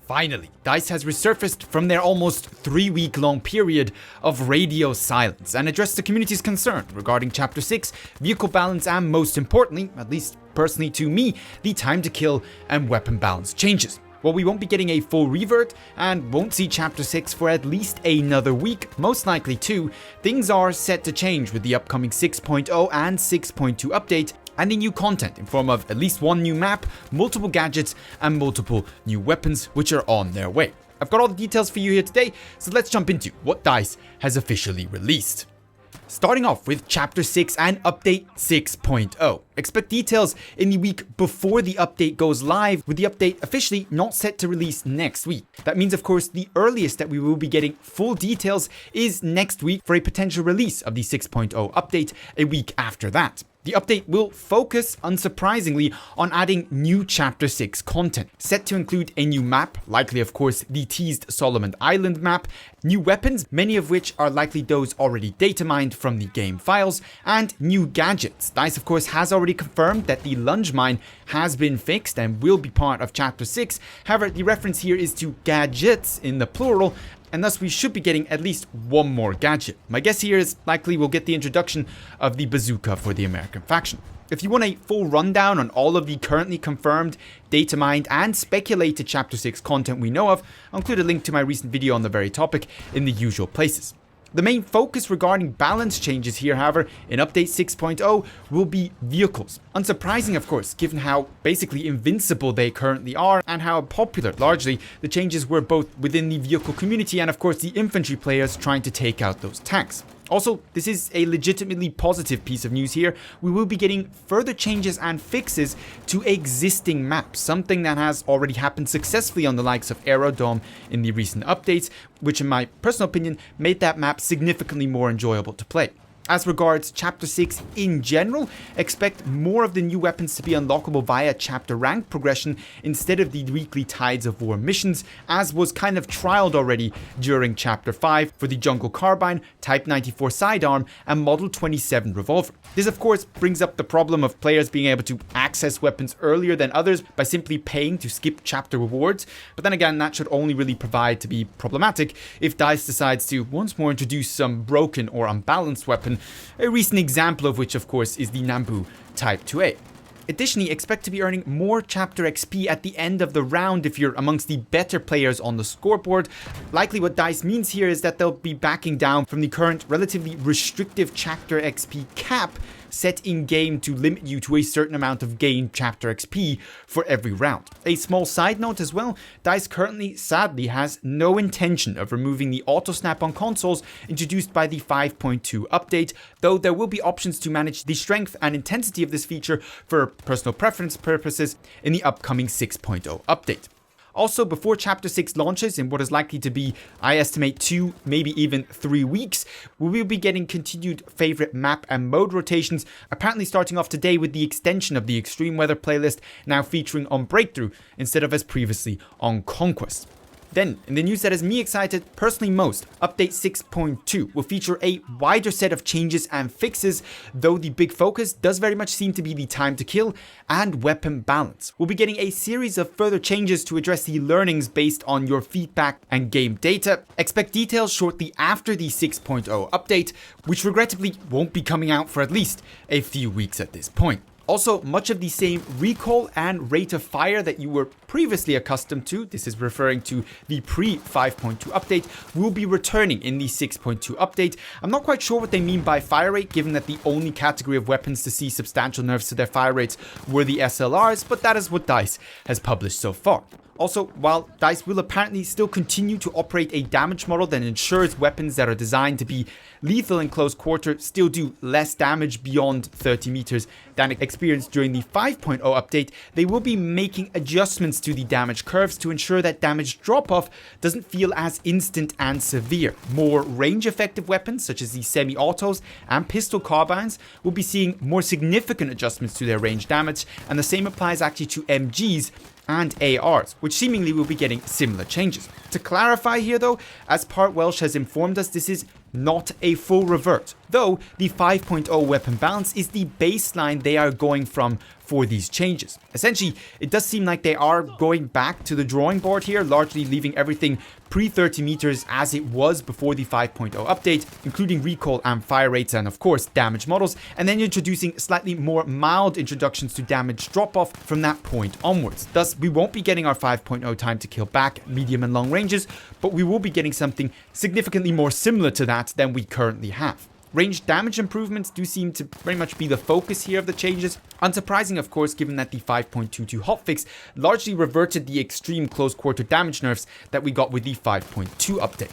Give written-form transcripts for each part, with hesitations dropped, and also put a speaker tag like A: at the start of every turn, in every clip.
A: Finally, DICE has resurfaced from their almost 3-week-long period of radio silence and addressed the community's concern regarding Chapter 6, vehicle balance, and most importantly, at least personally to me, the time to kill and weapon balance changes. While we won't be getting a full revert and won't see Chapter 6 for at least another week, most likely 2, things are set to change with the upcoming 6.0 and 6.2 update, and the new content in form of at least one new map, multiple gadgets, and multiple new weapons which are on their way. I've got all the details for you here today, so let's jump into what DICE has officially released. Starting off with Chapter 6 and Update 6.0. Expect details in the week before the update goes live, with the update officially not set to release next week. That means, of course, the earliest that we will be getting full details is next week for a potential release of the 6.0 update a week after that. The update will focus, unsurprisingly, on adding new Chapter 6 content, set to include a new map, likely of course the teased Solomon Island map, new weapons, many of which are likely those already data mined from the game files, and new gadgets. DICE of course has already confirmed that the lunge mine has been fixed and will be part of Chapter 6, however the reference here is to gadgets in the plural, and thus we should be getting at least one more gadget. My guess here is likely we'll get the introduction of the bazooka for the American faction. If you want a full rundown on all of the currently confirmed, data mined, and speculated Chapter 6 content we know of, I'll include a link to my recent video on the very topic in the usual places. The main focus regarding balance changes here, however, in Update 6.0 will be vehicles. Unsurprising, of course, given how basically invincible they currently are and how popular, largely, the changes were both within the vehicle community and, of course, the infantry players trying to take out those tanks. Also, this is a legitimately positive piece of news here. We will be getting further changes and fixes to existing maps, something that has already happened successfully on the likes of Aerodome in the recent updates, which in my personal opinion made that map significantly more enjoyable to play. As regards Chapter 6 in general, expect more of the new weapons to be unlockable via chapter rank progression instead of the weekly Tides of War missions, as was kind of trialed already during Chapter 5 for the Jungle Carbine, Type 94 sidearm, and Model 27 revolver. This of course brings up the problem of players being able to access weapons earlier than others by simply paying to skip chapter rewards, but then again that should only really provide to be problematic if DICE decides to once more introduce some broken or unbalanced weapon, a recent example of which of course is the Nambu Type 2A. Additionally, expect to be earning more chapter XP at the end of the round if you're amongst the better players on the scoreboard. Likely what DICE means here is that they'll be backing down from the current relatively restrictive chapter XP cap set in game to limit you to a certain amount of gained chapter XP for every round. A small side note as well, DICE currently sadly has no intention of removing the auto snap on consoles introduced by the 5.2 update, though there will be options to manage the strength and intensity of this feature for personal preference purposes in the upcoming 6.0 update. Also, before Chapter 6 launches in what is likely to be, I estimate, 2, maybe even 3 weeks, we will be getting continued favorite map and mode rotations, apparently starting off today with the extension of the Extreme Weather playlist now featuring on Breakthrough instead of as previously on Conquest. Then, in the news that has me excited personally most, Update 6.2 will feature a wider set of changes and fixes, though the big focus does very much seem to be the time to kill and weapon balance. We'll be getting a series of further changes to address the learnings based on your feedback and game data. Expect details shortly after the 6.0 update, which regrettably won't be coming out for at least a few weeks at this point. Also, much of the same recoil and rate of fire that you were previously accustomed to, this is referring to the pre-5.2 update, will be returning in the 6.2 update. I'm not quite sure what they mean by fire rate, given that the only category of weapons to see substantial nerfs to their fire rates were the SLRs, but that is what DICE has published so far. Also, while DICE will apparently still continue to operate a damage model that ensures weapons that are designed to be lethal in close quarter still do less damage beyond 30 meters than experienced during the 5.0 update, they will be making adjustments to the damage curves to ensure that damage drop-off doesn't feel as instant and severe. More range-effective weapons, such as the semi-autos and pistol carbines, will be seeing more significant adjustments to their range damage, and the same applies actually to MGs and ARs, which seemingly will be getting similar changes. To clarify here though, as Part Welsh has informed us, this is not a full revert though the 5.0 weapon balance is the baseline they are going from for these changes. Essentially, it does seem like they are going back to the drawing board here, largely leaving everything pre-30 meters as it was before the 5.0 update, including recoil and fire rates and of course damage models, and then introducing slightly more mild introductions to damage drop-off from that point onwards. Thus, we won't be getting our 5.0 time to kill back, medium and long ranges, but we will be getting something significantly more similar to that than we currently have. Range damage improvements do seem to very much be the focus here of the changes. Unsurprising, of course, given that the 5.22 hotfix largely reverted the extreme close quarter damage nerfs that we got with the 5.2 update.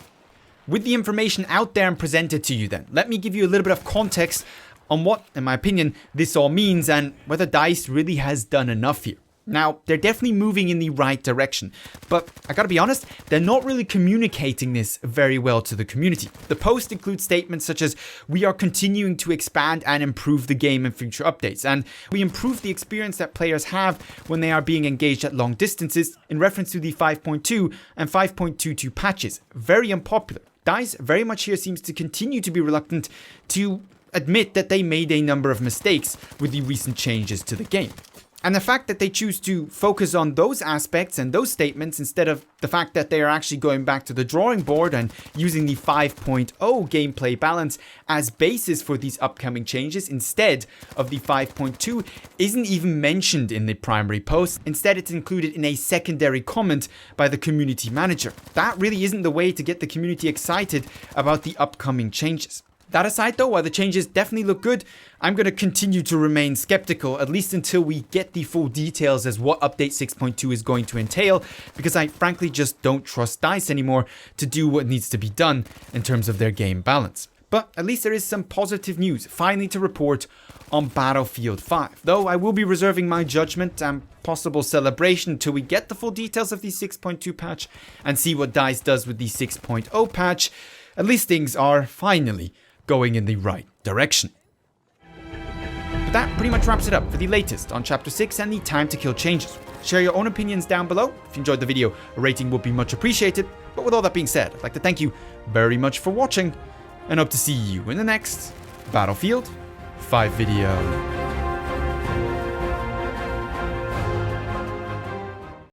A: With the information out there and presented to you then, let me give you a little bit of context on what, in my opinion, this all means and whether DICE really has done enough here. Now, they're definitely moving in the right direction, but I gotta be honest, they're not really communicating this very well to the community. The post includes statements such as, "We are continuing to expand and improve the game in future updates, and we improve the experience that players have when they are being engaged at long distances," in reference to the 5.2 and 5.22 patches. Very unpopular. DICE very much here seems to continue to be reluctant to admit that they made a number of mistakes with the recent changes to the game. And the fact that they choose to focus on those aspects and those statements instead of the fact that they are actually going back to the drawing board and using the 5.0 gameplay balance as basis for these upcoming changes instead of the 5.2 isn't even mentioned in the primary post. Instead, it's included in a secondary comment by the community manager. That really isn't the way to get the community excited about the upcoming changes. That aside though, while the changes definitely look good, I'm going to continue to remain skeptical, at least until we get the full details as what update 6.2 is going to entail, because I frankly just don't trust DICE anymore to do what needs to be done in terms of their game balance. But at least there is some positive news finally to report on Battlefield 5, though I will be reserving my judgment and possible celebration till we get the full details of the 6.2 patch and see what DICE does with the 6.0 patch. At least things are finally going in the right direction. But that pretty much wraps it up for the latest on Chapter 6 and the time to kill changes. Share your own opinions down below. If you enjoyed the video, a rating would be much appreciated. But with all that being said, I'd like to thank you very much for watching and hope to see you in the next Battlefield 5 video.